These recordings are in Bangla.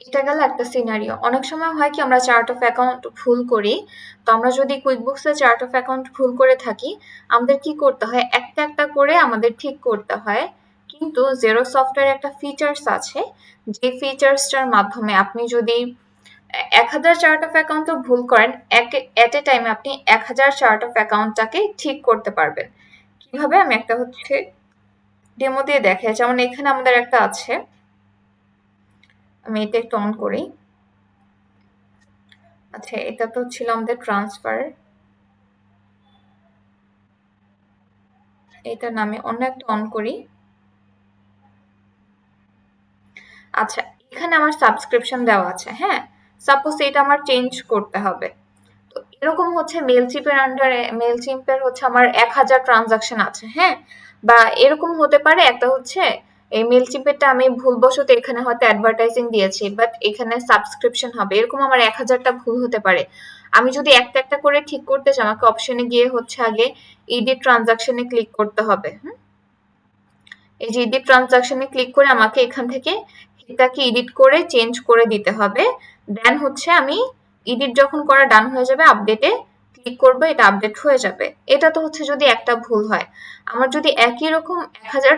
এটা গেল একটা সিনারিও। অনেক সময় হয় কি আমরা চার্ট অফ অ্যাকাউন্ট ভুল করি। তো আমরা যদি কুইকবুকসে চার্ট অফ অ্যাকাউন্ট ভুল করে থাকি, আমাদের কি করতে হয়? একটা একটা করে আমাদের ঠিক করতে হয়। কিন্তু জেরো সফটওয়্যারে একটা ফিচার্স আছে, যে ফিচার্সটার মাধ্যমে আপনি যদি 1000 চার্ট অফ অ্যাকাউন্টও ভুল করেন, এট এ টাইমে আপনি 1000 চার্ট অফ অ্যাকাউন্টটাকে ঠিক করতে পারবেন। কিভাবে? আমি একটা হচ্ছে ডেমো দিয়ে দেখাই। যেমন এখানে আমাদের একটা আছে, আমি এটা একটু অন করি। আচ্ছা, এটা তো ছিল আমাদের ট্রান্সফার। এটা নামে অন্য একটা অন করি। আচ্ছা, এখানে আমার সাবস্ক্রিপশন দেওয়া আছে। হ্যাঁ, সাপোজ এটা আমার চেঞ্জ করতে হবে। তো এরকম হচ্ছে মেলচিপের আন্ডারে, মেলচিপের হচ্ছে আমার 1000 ট্রানজাকশন আছে। হ্যাঁ, বা এরকম হতে পারে একটা হচ্ছে এই মেলচিপেরটা আমি ভুলবশত এখানে হয়তো অ্যাডভার্টাইজিং দিয়েছি, বাট এখানে সাবস্ক্রিপশন হবে। এরকম আমার 1000টা ভুল হতে পারে। আমি যদি একটা একটা করে ঠিক করতে চাই, আমাকে অপশনে গিয়ে হচ্ছে আগে এডিট ট্রানজাকশনে ক্লিক করতে হবে। এই যে এডিট ট্রানজাকশনে ক্লিক করে আমাকে এখান থেকে এটাকে এডিট করে চেঞ্জ করে দিতে হবে। দেন হচ্ছে আমি এডিট যখন করা ডান হয়ে যাবে, আপডেটে ক্লিক করবো, এটা আপডেট হয়ে যাবে। এটা তো হচ্ছে যদি একটা ভুল হয়। আমার যদি একই রকম 1000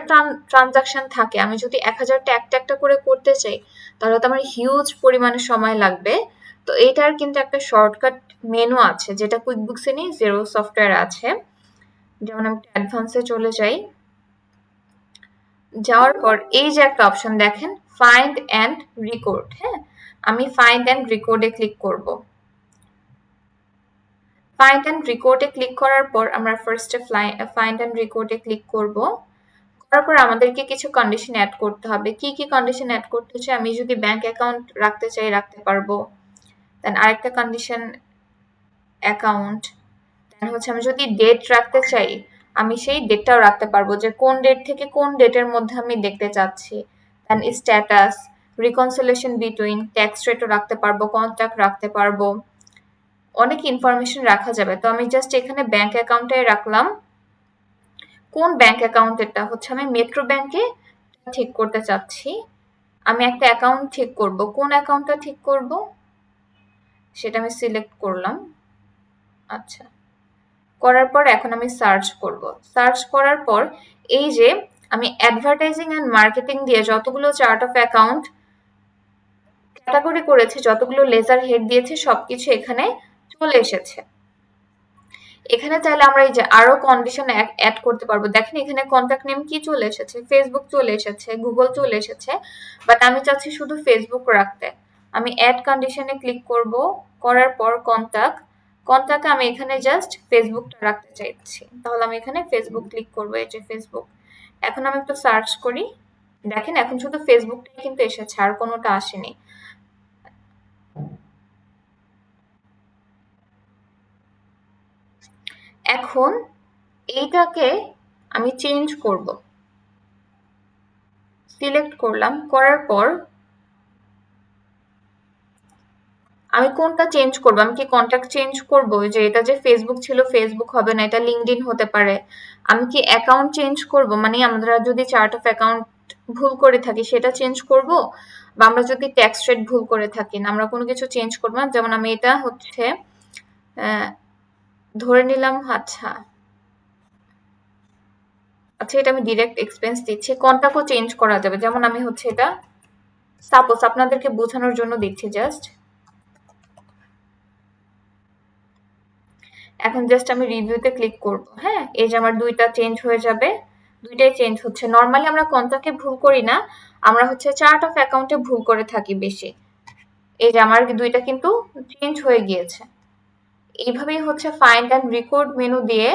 ট্রানজাকশন থাকে, আমি যদি 1000টা একটা একটা করে করতে চাই, তাহলে তো আমার হিউজ পরিমাণে সময় লাগবে। তো এটার কিন্তু একটা শর্টকাট মেনু আছে, যেটা কুইকবুকসে নেই, জেরো সফটওয়্যার আছে। যেমন আমি অ্যাডভান্সে চলে যাই। যাওয়ার পর এই যে একটা অপশন দেখেন, ফাইন্ড অ্যান্ড রেকর্ড। হ্যাঁ, আমি ফাইন্ড অ্যান্ড রেকর্ডে ক্লিক করব। ফাইন্ড অ্যান্ড রেকর্ডে ক্লিক করার পর আমরা ফার্স্টে ফাইন্ড অ্যান্ড রেকর্ডে ক্লিক করব। করার পর আমাদেরকে কিছু কন্ডিশন অ্যাড করতে হবে। কি কি কন্ডিশন অ্যাড করতে চাই? আমি যদি ব্যাংক অ্যাকাউন্ট রাখতে চাই, রাখতে পারবো। দেন আরেকটা কন্ডিশন অ্যাকাউন্ট। দেন হচ্ছে আমি যদি ডেট রাখতে চাই, আমি সেই ডেটটাও রাখতে পারবো, যে কোন ডেট থেকে কোন ডেটের মধ্যে আমি দেখতে চাচ্ছি। দেন স্ট্যাটাস, রিকনসিলেশন বিটুইন, ট্যাক্স রেটও রাখতে পারবো, কন্ট্যাক্ট রাখতে পারবো, অনেক ইনফরমেশন রাখা যাবে। তো আমি জাস্ট এখানে ব্যাংক অ্যাকাউন্টে রাখলাম। কোন ব্যাংক অ্যাকাউন্ট? এটা হচ্ছে আমি মেট্রো ব্যাংকে ঠিক করতে চাচ্ছি। আমি একটা অ্যাকাউন্ট ঠিক করব। কোন অ্যাকাউন্টটা ঠিক করব সেটা আমি সিলেক্ট করলাম। আচ্ছা, করার পর এখন আমি সার্চ করব। সার্চ করার পর এই যে আমি অ্যাডভার্টাইজিং এন্ড মার্কেটিং দিয়ে যতগুলো চার্ট অফ অ্যাকাউন্ট ক্যাটাগরি করেছি, যতগুলো লেজার হেড দিয়েছি, সবকিছু এখানে চলে এসেছে। এখানে চাইলে আমরা এই যে আরো কন্ডিশন অ্যাড করতে পারবো। দেখেন এখানে কন্ট্যাক্ট নেম কি চলে এসেছে, ফেসবুক চলে এসেছে, গুগল চলে এসেছে, বাট আমি চাচ্ছি শুধু ফেসবুক রাখতে। আমি অ্যাড কন্ডিশনে ক্লিক করব। করার পর কন্ট্যাক্টে আমি এখানে জাস্ট ফেসবুকটা রাখতে চাইছি, তাহলে আমি এখানে ফেসবুক ক্লিক করবো। এই যে ফেসবুক। এখন আমি একটু সার্চ করি। দেখেন এখন শুধু ফেসবুকটাই কিন্তু এসেছে, আর কোনোটা আসেনি। এখন এইটাকে আমি চেঞ্জ করব। সিলেক্ট করলাম। করার পর আমি কোনটা চেঞ্জ করব? আমি কি কন্ট্যাক্ট চেঞ্জ করব? যে এটা যে ফেসবুক ছিল, ফেসবুক হবে না, এটা লিঙ্কডইন হতে পারে। আমি কি অ্যাকাউন্ট চেঞ্জ করব? মানে আমরা যদি চার্ট অফ অ্যাকাউন্ট ভুল করে থাকি সেটা চেঞ্জ করব, বা আমরা যদি ট্যাক্স রেট ভুল করে থাকি, না আমরা কোনো কিছু চেঞ্জ করব না। যেমন আমি এটা হচ্ছে ধরে নিলাম। আচ্ছা আচ্ছা, এটা আমি ডিরেক্ট এক্সপেন্স দিচ্ছি। কন্ট্যাক্টও চেঞ্জ করা যাবে। যেমন আমি হচ্ছে এটা সাপোজ আপনাদেরকে বোঝানোর জন্য দিচ্ছি জাস্ট। এখন জাস্ট আমি রিভিউতে ক্লিক করব। হ্যাঁ, এই যে আমার দুইটা চেঞ্জ হয়ে যাবে, দুইটাই চেঞ্জ হচ্ছে। নর্মালি আমরা কন্ট্যাক্টে ভুল করি না, আমরা হচ্ছে চার্ট অফ অ্যাকাউন্টে ভুল করে থাকি বেশি। এই যে আমার দুইটা কিন্তু চেঞ্জ হয়ে গিয়েছে। এইভাবেই হচ্ছে ফাইন্ড অ্যান্ড রেকর্ড মেনু দিয়ে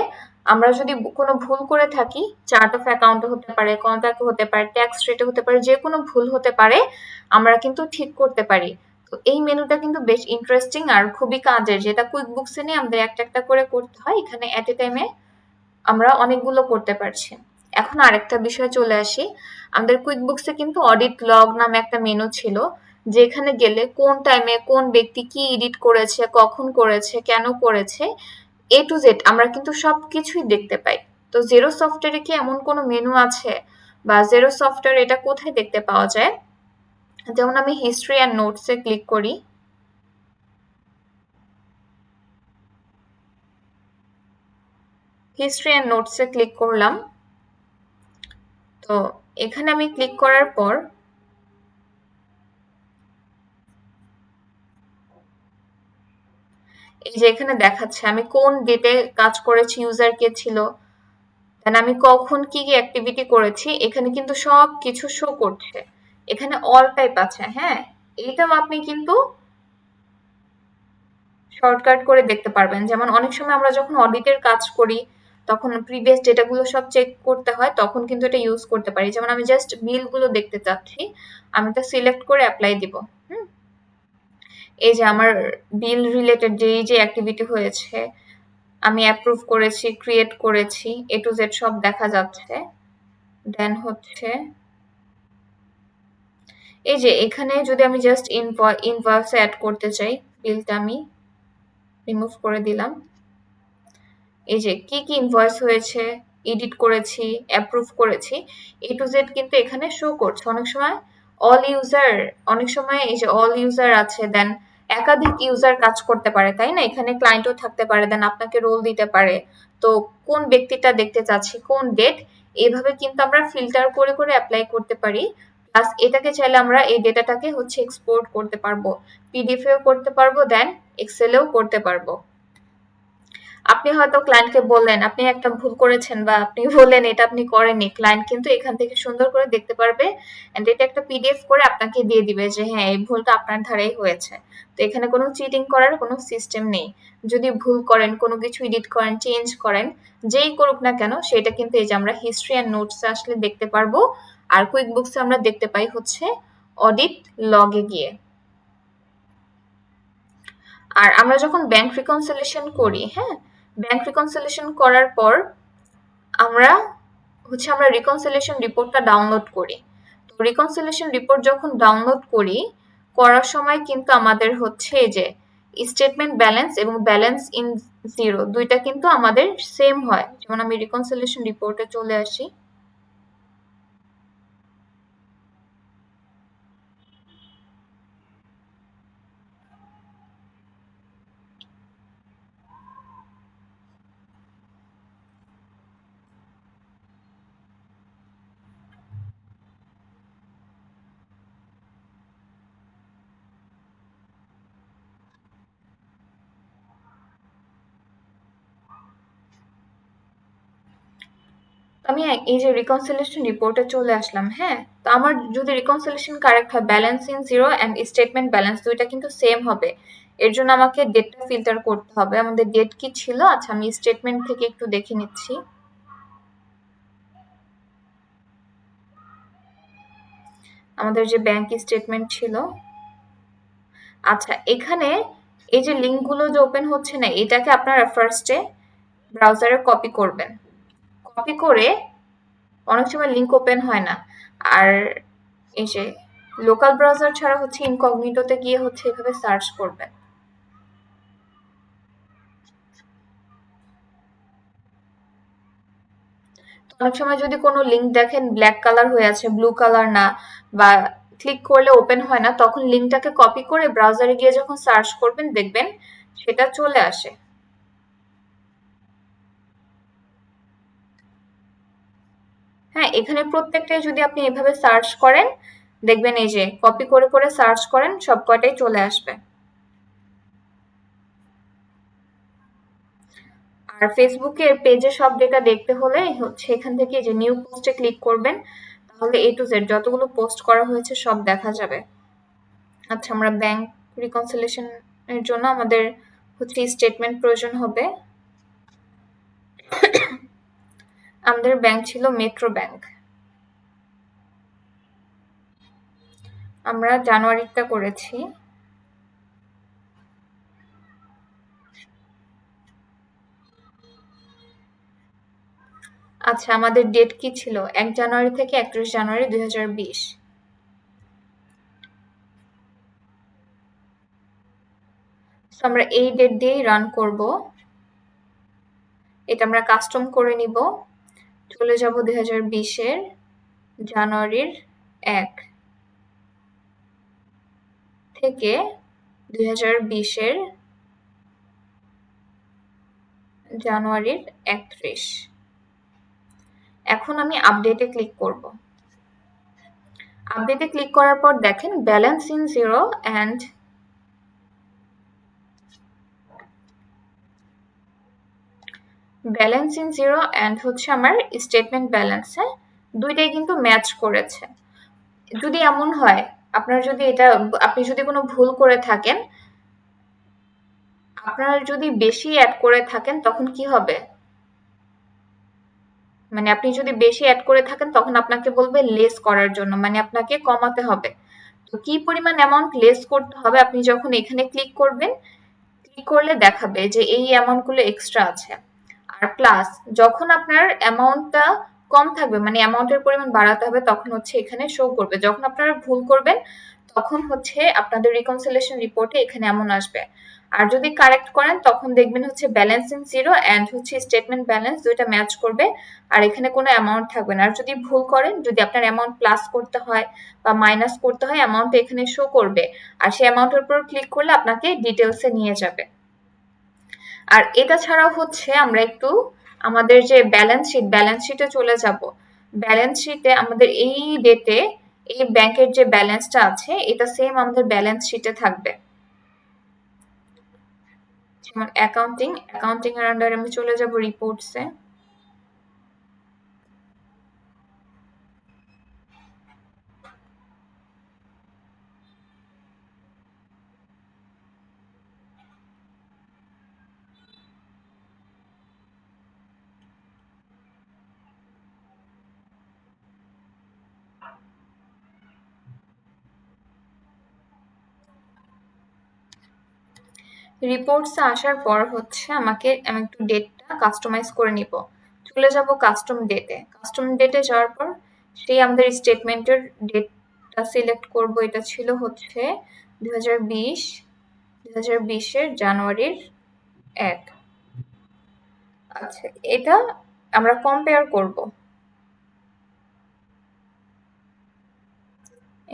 আমরা যদি কোনো ভুল করে থাকি, চার্ট অফ অ্যাকাউন্টে হতে পারে, কন্ট্যাক্টে হতে পারে, ট্যাক্স রেটে হতে পারে, যে কোনো ভুল হতে পারে, আমরা কিন্তু ঠিক করতে পারি। তো এই মেনুটা কিন্তু বেশ ইন্টারেস্টিং আর খুবই কাজের, যেটা কুইকবুকসে নিয়ে আমাদের একটা একটা করে করতে হয়, এখানে এট এ টাইমে আমরা অনেকগুলো করতে পারছি। এখন আরেকটা বিষয় চলে আসি। আমাদের কুইকবুকসে কিন্তু অডিট লগ নামে একটা মেনু ছিল, যেখানে গেলে কোন টাইমে কোন ব্যক্তি কি এডিট করেছে, কখন করেছে, কেন করেছে, এ টু জেড আমরা কিন্তু সবকিছুই দেখতে পাই। তো জেরো সফটওয়্যারে কি এমন কোনো মেনু আছে, বা জেরো সফটওয়্যার এটা কোথায় দেখতে পাওয়া যায়? যেমন আমি হিস্ট্রি অ্যান্ড নোটসে ক্লিক করি। হিস্ট্রি অ্যান্ড নোটসে ক্লিক করলাম। তো এখানে আমি ক্লিক করার পর এই যে এখানে দেখাচ্ছে আমি কোন ডেটে কাজ করেছি, ইউজার কে ছিল, দেন আমি কখন কি কি অ্যাক্টিভিটি করেছি, এখানে কিন্তু সব কিছু শো করছে। এখানে অল টাইপ আছে, হ্যাঁ, এইটাও আপনি কিন্তু শর্টকাট করে দেখতে পারবেন। যেমন অনেক সময় আমরা যখন অডিটের কাজ করি তখন প্রিভিয়াস ডেটাগুলো সব চেক করতে হয়, তখন কিন্তু এটা ইউজ করতে পারি। যেমন আমি জাস্ট বিলগুলো দেখতে চাচ্ছি, আমি এটা সিলেক্ট করে অ্যাপ্লাই দিব। হুম, এই যে আমার বিল রিলেটেড যে অ্যাক্টিভিটি হয়েছে, আমি অ্যাপ্রুভ করেছি, ক্রিয়েট করেছি, এ টু জেড সব দেখা যাচ্ছে। দেন হচ্ছে এই যে এখানে যদি আমি জাস্ট ইনভয়েসে অ্যাড করতে চাই, বিলটা আমি রিমুভ করে দিলাম। এই যে কি কি ইনভয়েস হয়েছে, এডিট করেছি, অ্যাপ্রুভ করেছি, এ টু জেড কিন্তু এখানে শো করছে। অনেক সময় অল ইউজার, অনেক সময় এই যে অল ইউজার আছে, দেন একাধিক ইউজার কাজ করতে পারে, তাই না? এখানে ক্লায়েন্টও থাকতে পারে, দেন আপনাকে রোল দিতে পারে। তো কোন ব্যক্তিটা দেখতে চাচ্ছি, কোন ডেট, এইভাবে কিন্তু আমরা ফিল্টার করে করে অ্যাপ্লাই করতে পারি। প্লাস এটাকে চাইলে আমরা এই ডেটাটাকে হচ্ছে এক্সপোর্ট করতে পারবো, পিডিএফ এও করতে পারবো, দেন এক্সেলেও করতে পারবো। আপনি হয়তো ক্লায়েন্টকে বললেন আপনি একটা ভুল করেছেন, বা আপনি বললেন এটা আপনি করেননি, ক্লায়েন্ট কিন্তু এখান থেকে সুন্দর করে দেখতে পারবে এন্ড এটা একটা পিডিএফ করে আপনাকে দিয়ে দিবে যে হ্যাঁ এই ভুলটা আপনার ধারেই হয়েছে। তো এখানে কোনো চিটিং করার কোনো সিস্টেম নেই। যদি ভুল করেন, কোনো কিছু এডিট করেন, চেঞ্জ করেন, যেই করুক না কেন সেটা কিন্তু এই যে আমরা হিস্ট্রি অ্যান্ড নোটসে আসলে দেখতে পারবো। আর কুইক বুকসে আমরা দেখতে পাই হচ্ছে অডিট লগে গিয়ে। আর আমরা যখন ব্যাংক রিকনসিলিয়েশন করি, হ্যাঁ, ব্যাংক রিকনসিলিয়েশন করার পর আমরা আমরা রিকনসিলিয়েশন রিপোর্টটা ডাউনলোড করি। তো রিকনসিলিয়েশন রিপোর্ট যখন ডাউনলোড করি, করার সময় কিন্তু আমাদের হচ্ছে এই যে স্টেটমেন্ট ব্যালেন্স এবং ব্যালেন্স ইন জিরো দুইটা কিন্তু আমাদের সেম হয়। যেমন আমি রিকনসিলিয়েশন রিপোর্টে চলে আসি। আমি এই যে রিকনসিলিয়েশন রিপোর্টে চলে আসলাম, হ্যাঁ। তো আমার যদি রিকনসিলিয়েশন কারেক্ট হয়, balance in zero and statement balance দুইটা কিন্তু সেম হবে। এর জন্য আমাকে ডেটটা ফিল্টার করতে হবে। আমাদের ডেট কি ছিল? আচ্ছা, আমি স্টেটমেন্ট থেকে একটু দেখে নিচ্ছি। আমাদের যে ব্যাংক স্টেটমেন্ট ছিল, আচ্ছা, এখানে এই যে লিঙ্কগুলো যে ওপেন হচ্ছে না, এটাকে আপনারা ফার্স্টে ব্রাউজারে কপি করবেন। কপি করে, অনেক সময় লিঙ্ক ওপেন হয় না, আর এই যে লোকাল ব্রাউজার ছাড়া হচ্ছে ইনকগনিটোতে গিয়ে হচ্ছে এভাবে সার্চ করবেন। অনেক সময় যদি কোনো লিঙ্ক দেখেন ব্ল্যাক কালার হয়ে আছে, ব্লু কালার না, বা ক্লিক করলে ওপেন হয় না, তখন লিঙ্কটাকে কপি করে ব্রাউজারে গিয়ে যখন সার্চ করবেন দেখবেন সেটা চলে আসে। হ্যাঁ, এখানে প্রত্যেকটাই যদি আপনি এভাবে সার্চ করেন দেখবেন এই যে কপি করে করে সার্চ করেন সব কয়টাই চলে আসবে। আর ফেসবুকের পেজে সব ডেটা দেখতে হলে হচ্ছে এখান থেকে যে নিউ পোস্টে ক্লিক করবেন, তাহলে এ টু জেড যতগুলো পোস্ট করা হয়েছে সব দেখা যাবে। আচ্ছা, আমরা ব্যাংক রিকনসিলিয়েশন এর জন্য আমাদের হচ্ছে স্টেটমেন্ট প্রয়োজন হবে। আমাদের ব্যাংক ছিল মেট্রো ব্যাংক। আমরা জানুয়ারিটা করেছি। আচ্ছা, আমাদের ডেট কি ছিল? 1 জানুয়ারি থেকে 31 জানুয়ারি 2020। আমরা এই ডেট দিয়েই রান করব। এটা আমরা কাস্টম করে নিব। চলে যাব 2020-এর জানুয়ারির 1। থেকে 2020-এর জানুয়ারির 31। এখন আমি আপডেটে ক্লিক করব। আপডেটে ক্লিক করার পর দেখেন ব্যালেন্স ইন জিরো অ্যান্ড হচ্ছে আমার স্টেটমেন্ট ব্যালেন্সে দুইটাই কিন্তু ম্যাচ করেছে। যদি এমন হয় আপনি যদি কোনো ভুল করে থাকেন, আপনারা যদি বেশি অ্যাড করে থাকেন তখন কি হবে? মানে আপনি যদি বেশি অ্যাড করে থাকেন তখন আপনাকে বলবে লেস করার জন্য, মানে আপনাকে কমাতে হবে। তো কি পরিমাণ অ্যামাউন্ট লেস করতে হবে আপনি যখন এখানে ক্লিক করবেন, ক্লিক করলে দেখাবে যে এই অ্যামাউন্টগুলো এক্সট্রা আছে। আর প্লাস যখন আপনার অ্যামাউন্টটা কম থাকবে, মানে অ্যামাউন্টের পরিমাণ বাড়াতে হবে, তখন হচ্ছে এখানে শো করবে। যখন আপনারা ভুল করবেন তখন হচ্ছে আপনাদের রিকনসিলিয়েশন রিপোর্টে এখানে এমন আসবে। আর যদি কারেক্ট করেন তখন দেখবেন হচ্ছে ব্যালেন্স ইন জিরো অ্যান্ড হচ্ছে স্টেটমেন্ট ব্যালেন্স দুইটা ম্যাচ করবে, আর এখানে কোনো অ্যামাউন্ট থাকবে না। আর যদি ভুল করেন, যদি আপনার অ্যামাউন্ট প্লাস করতে হয় বা মাইনাস করতে হয়, অ্যামাউন্ট এখানে শো করবে, আর সেই অ্যামাউন্টের উপর ক্লিক করলে আপনাকে ডিটেলসে নিয়ে যাবে। আর এটা ছাড়াও হচ্ছে আমরা একটু আমাদের যে ব্যালেন্স শিটে চলে যাব। ব্যালেন্স শিটে আমাদের এই ডেটে এই ব্যাংকের যে ব্যালেন্সটা আছে এটা সেম আমাদের ব্যালেন্স শিটে থাকবে। যেমন অ্যাকাউন্টিং এর আন্ডারে আমি চলে যাব রিপোর্টসে। রিপোর্টসে আসার পর হচ্ছে আমি একটু ডেটটা কাস্টমাইজ করে নিব। চলে যাব কাস্টম ডেটে যাওয়ার পর সেই আমাদের স্টেটমেন্টের ডেটটা সিলেক্ট করব। এটা ছিল হচ্ছে 2020-এর জানুয়ারির 1। আচ্ছা, এটা আমরা কম্পেয়ার করব।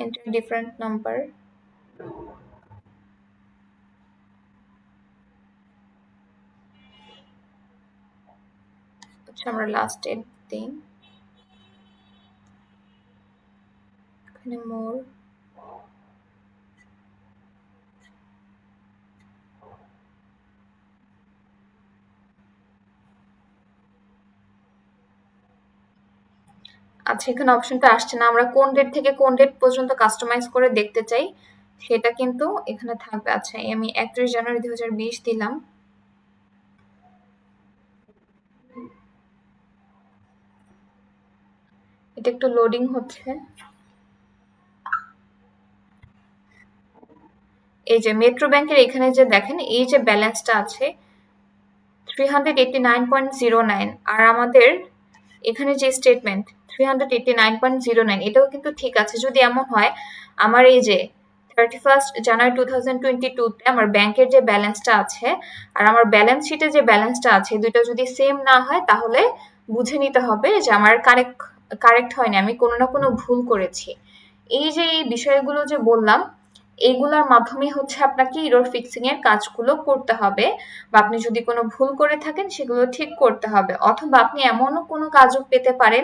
Enter different number. আচ্ছা, আমরা লাস্ট ডেট দিই। এখানে মোর। আচ্ছা, এখানে অপশনটা আসছে না। আমরা কোন ডেট থেকে কোন ডেট পর্যন্ত কাস্টমাইজ করে দেখতে চাই সেটা কিন্তু এখানে থাকবে। আচ্ছা, আমি 31 জানুয়ারি 2020 দিলাম। এটা একটু লোডিং হচ্ছে। এই যে মেট্রো ব্যাংকের এখানে যে দেখেন এই যে ব্যালেন্সটা আছে 389.09, আর আমাদের এখানে যে স্টেটমেন্ট 389.09 এটাও কিন্তু ঠিক আছে। যদি এমন হয় আমার এই যে 31 জানুয়ারি 2022-তে আমার ব্যাংকের যে ব্যালেন্সটা আছে আর আমার ব্যালেন্স শিটে যে ব্যালেন্সটা আছে দুটো যদি সেম না হয় তাহলে বুঝে নিতে হবে যে আমার কারেক্ট হয়নি, আমি কোনো না কোনো ভুল করেছি। এই যে এই বিষয়গুলো যে বললাম এইগুলোর মাধ্যমে হচ্ছে আপনাকে এরর ফিক্সিং এর কাজগুলো করতে হবে, বা আপনি যদি কোনো ভুল করে থাকেন সেগুলো ঠিক করতে হবে। অথবা আপনি এমনও কোনো কাজও পেতে পারেন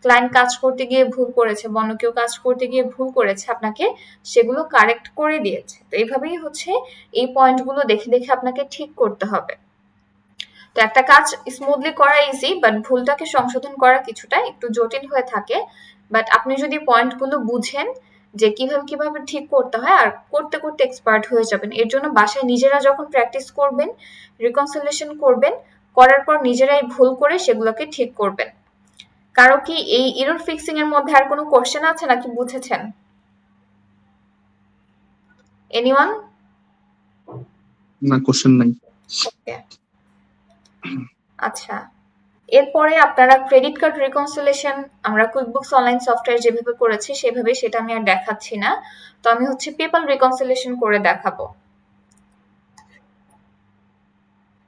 ক্লায়েন্ট কাজ করতে গিয়ে ভুল করেছে, অন্য কেউ কাজ করতে গিয়ে ভুল করেছে, আপনাকে সেগুলো কারেক্ট করে দিয়েছে। তো এইভাবেই হচ্ছে এই পয়েন্টগুলো দেখে দেখে আপনাকে ঠিক করতে হবে। তো একটা কাজ স্মুথলি করা ইজি, বাট ভুলটাকে সংশোধন করা কিছুটা একটু জটিল হয়ে থাকে। বাট আপনি যদি পয়েন্টগুলো বুঝেন যে কিভাবে কিভাবে ঠিক করতে হয়, আর করতে করতে এক্সপার্ট হয়ে যাবেন। এর জন্য বাসায় নিজেরা যখন প্র্যাকটিস করবেন, রিকনসিলিয়েশন করবেন, করার পর নিজেরাই ভুল করে সেগুলোকে ঠিক করবেন। কারো কি এই এরর ফিক্সিং এর মধ্যে আর কোনো কোশ্চেন আছে নাকি বুঝেছেন? এনিওয়ান? না, কোশ্চেন নাই। ওকে, আচ্ছা। এরপরে আপনারা ক্রেডিট কার্ড রিকনসিলিয়েশন আমরা কুইকবুকস অনলাইন সফটওয়্যার যেভাবে করেছি সেভাবে সেটা আমি আর দেখাচ্ছি না। তো আমি হচ্ছে পেপাল রিকনসিলিয়েশন করে দেখাবো।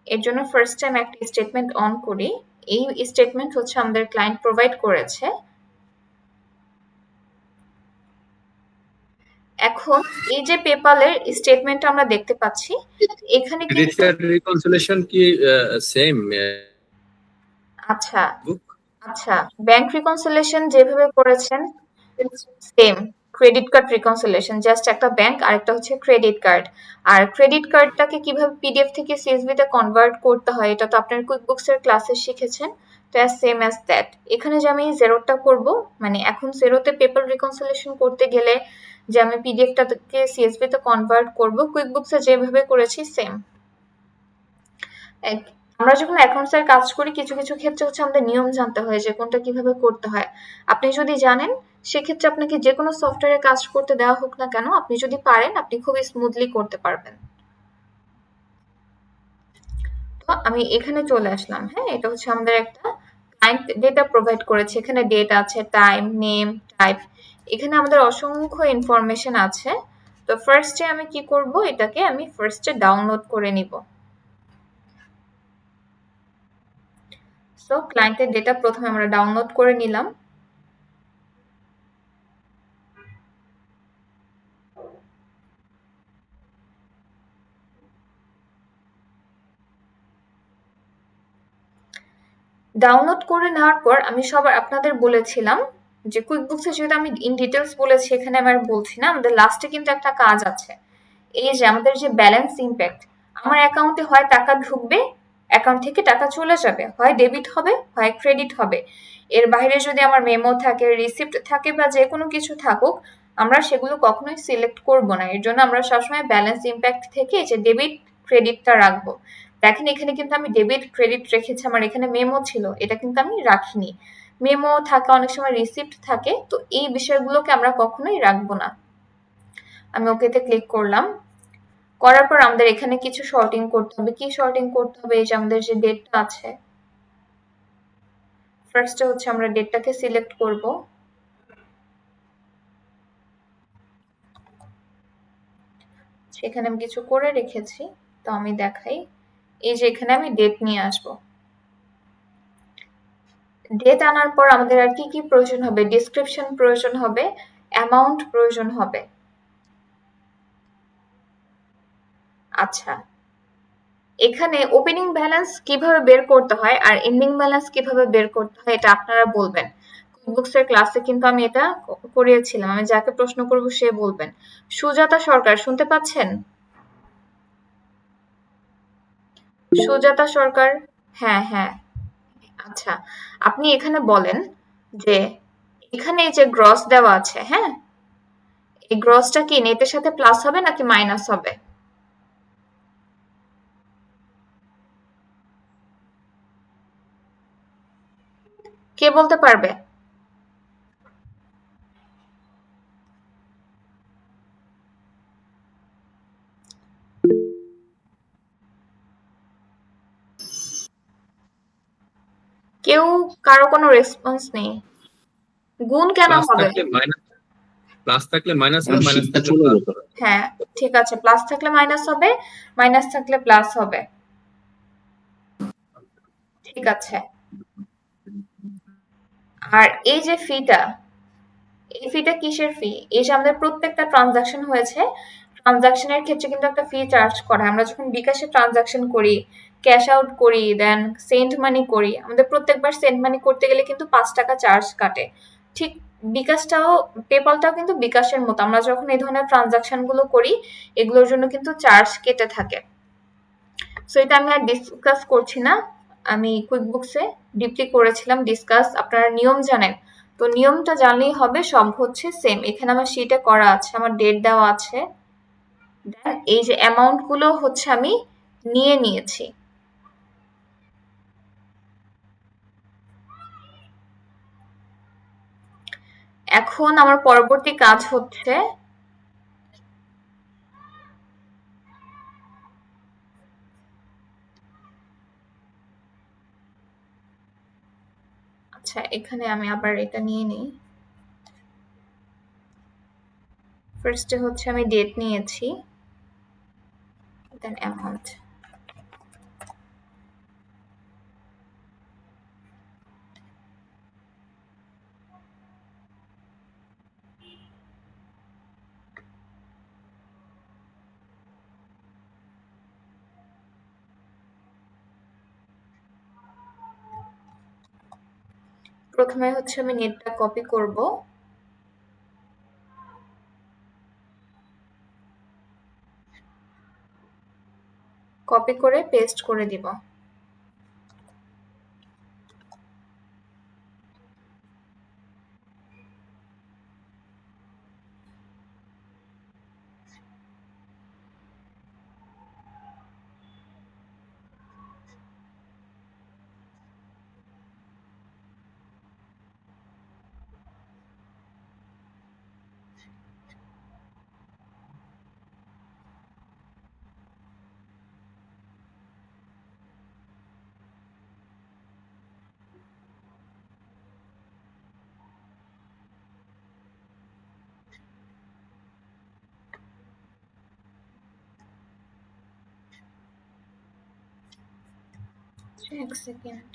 এর জন্য ফার্স্ট টাইম একটা স্টেটমেন্ট অন করি। এই স্টেটমেন্ট হচ্ছে আমাদের ক্লায়েন্ট প্রোভাইড করেছে। এখন এই যে পেপালের স্টেটমেন্ট আমরা দেখতে পাচ্ছি, এখানে ক্রেডিট কিন্তু কার্ড রিকনসিলেশন কি সেম আচ্ছা বুক? আচ্ছা, ব্যাংক রিকনসিলেশন যেভাবে করেছেন same, credit card reconciliation just একটা ব্যাংক আর একটা হচ্ছে ক্রেডিট কার্ড। আর ক্রেডিট কার্ডটাকে কিভাবে পিডিএফ থেকে সিএসভি তে কনভার্ট করতে হয় এটা তো আপনার কুইকবুকস এর ক্লাসে শিখেছেন। তো অ্যাজ সেম অ্যাজ দ্যাট, এখানে যে আমি জেরোটা করব, মানে এখন জেরোতে পেপার রিকনসিলেশন করতে গেলে যে আমি পিডিএফটাকে সিএসভি তে কনভার্ট করব, কুইকবুকসে যেভাবে করেছি সেম। আমরা যখন অ্যাকাউন্টস এর কাজ করি কিছু কিছু ক্ষেত্রে হচ্ছে আমাদের নিয়ম জানতে হয় যে কোনটা কিভাবে করতে হয়। আপনি যদি জানেন সেক্ষেত্রে আপনাকে যে কোনো সফটওয়্যারে কাজ করতে দেওয়া হোক না কেন, আপনি যদি পারেন আপনি খুবই স্মুথলি করতে পারবেন। তো আমি এখানে চলে আসলাম। হ্যাঁ, এটা হচ্ছে আমাদের একটা ক্লায়েন্ট ডেটা প্রোভাইড করেছে, এখানে ডেট আছে, টাইম, নেম, টাইপ, এখানে আমাদের অসংখ্য ইনফরমেশন আছে। তো ফার্স্টে আমি কি করব, এটাকে আমি ফার্স্টে ডাউনলোড করে নিব। সো ক্লায়েন্টের ডেটা প্রথমে আমরা ডাউনলোড করে নিলাম। ডাউনলোড করে নেওয়ার পর আমি সবার আপনাদের বলেছিলাম যে কুইকবুকসে যেহেতু আমি ইন ডিটেলস বলেছি এখানে আমি আর বলছি না, আমাদের লাস্টে কিন্তু একটা কাজ আছে। এই যে আমাদের যে ব্যালেন্স ইম্প্যাক্ট, আমার অ্যাকাউন্টে হয় টাকা ঢুকবে, অ্যাকাউন্ট থেকে টাকা চলে যাবে, হয় ডেবিট হবে হয় ক্রেডিট হবে। এর বাইরে যদি আমার মেমো থাকে, রিসিপ্ট থাকে বা যে কোনো কিছু থাকুক, আমরা সেগুলো কখনোই সিলেক্ট করব না। এর জন্য আমরা সবসময় ব্যালেন্স ইম্প্যাক্ট থেকে যে ডেবিট ক্রেডিটটা রাখবো। দেখেন এখানে কিন্তু আমি ডেবিট ক্রেডিট রেখেছি, আমার এখানে মেমো ছিল, এটা কিন্তু আমি রাখিনি। মেমো থাকে, অনেক সময় রিসিপ্ট থাকে, তো এই বিষয়গুলোকে আমরা কখনোই রাখবো না। আমি ওকেতে ক্লিক করলাম। করার পর আমাদের এখানে কিছু সর্টিং করতে হবে। কি সর্টিং করতে হবে, এই যে আমাদের যে ডেটটা আছে, ফার্স্টে হচ্ছে আমরা ডেটটাকে সিলেক্ট করব। সেখানে আমি কিছু করে রেখেছি, তো আমি দেখাই। এই যে এখানে আমি ডেট নিয়ে আসব। ডেট আনার পর আমাদের আর কি কি প্রয়োজন হবে, ডিসক্রিপশন প্রয়োজন হবে, অ্যামাউন্ট প্রয়োজন হবে। আচ্ছা, এখানে ওপেনিং ব্যালেন্স কিভাবে বের করতে হয় আর এন্ডিং ব্যালেন্স কিভাবে বের করতে হয় এটা আপনারা বলবেন। কুইকবুকস এর ক্লাসে কিন্তু আমি এটা করিয়েছিলাম, আমি যাকে প্রশ্ন করব সে বলবেন। সুজাতা সরকার শুনতে পাচ্ছেন? সুজাতা সরকার, হ্যাঁ হ্যাঁ, আচ্ছা, আপনি এখানে বলেন যে এখানে এই যে গ্রস দেওয়া আছে, হ্যাঁ, এই গ্রসটা কি নেটের সাথে প্লাস হবে নাকি মাইনাস হবে? কে বলতে পারবে? কেউ, কারো কোনো রেসপন্স নেই। গুণ কেন প্লাস হবে? থাকলে মাইনাস, প্লাস থাকলে মাইনাস হবে, মাইনাস শীতটা থাকলে চলে প্লাস যেত। হবে। হ্যাঁ, ঠিক আছে, প্লাস থাকলে মাইনাস হবে, মাইনাস থাকলে প্লাস হবে। ঠিক আছে। আর এই যে ফিটা, এই ফিটা কিসের ফি? এই যে আমাদের প্রত্যেকটা ট্রানজাকশন হয়েছে, ট্রানজাকশনের ক্ষেত্রে কিন্তু একটা ফি চার্জ করা হয়। আমরা যখন বিকাশে ট্রানজাকশন করি, ক্যাশ আউট করি, দেন সেন্ড মানি করি, আমাদের প্রত্যেকবার সেন্ড মানি করতে গেলে কিন্তু 5 টাকা চার্জ কাটে। ঠিক বিকাশটাও, পেপালটাও কিন্তু বিকাশের মতো, আমরা যখন এই ধরনের ট্রানজাকশন গুলো করি এগুলোর জন্য কিন্তু চার্জ কেটে থাকে। সো এটা আমি আর ডিসকাস করছি না, আমি কুইকবুকসে ডিপলি করেছিলাম ডিসকাস, আপনারা নিয়ম জানেন, তো নিয়মটা জানলেই হবে, সব হচ্ছে সেম। এখানে আমার শিটে করা আছে, আমার ডেট দেওয়া আছে, দেন এই যে অ্যামাউন্ট গুলো হচ্ছে আমি নিয়ে নিয়েছি। এখন আমার পরবর্তী কাজ হচ্ছে, আচ্ছা এখানে আমি আবার এটা নিয়ে নিই। ফার্স্টে হচ্ছে আমি ডেট নিয়েছি, দেন অ্যামাউন্ট। প্রথমে হচ্ছে আমি নেটটা কপি করব। কপি করে পেস্ট করে দিব। এক সেকেন্ড।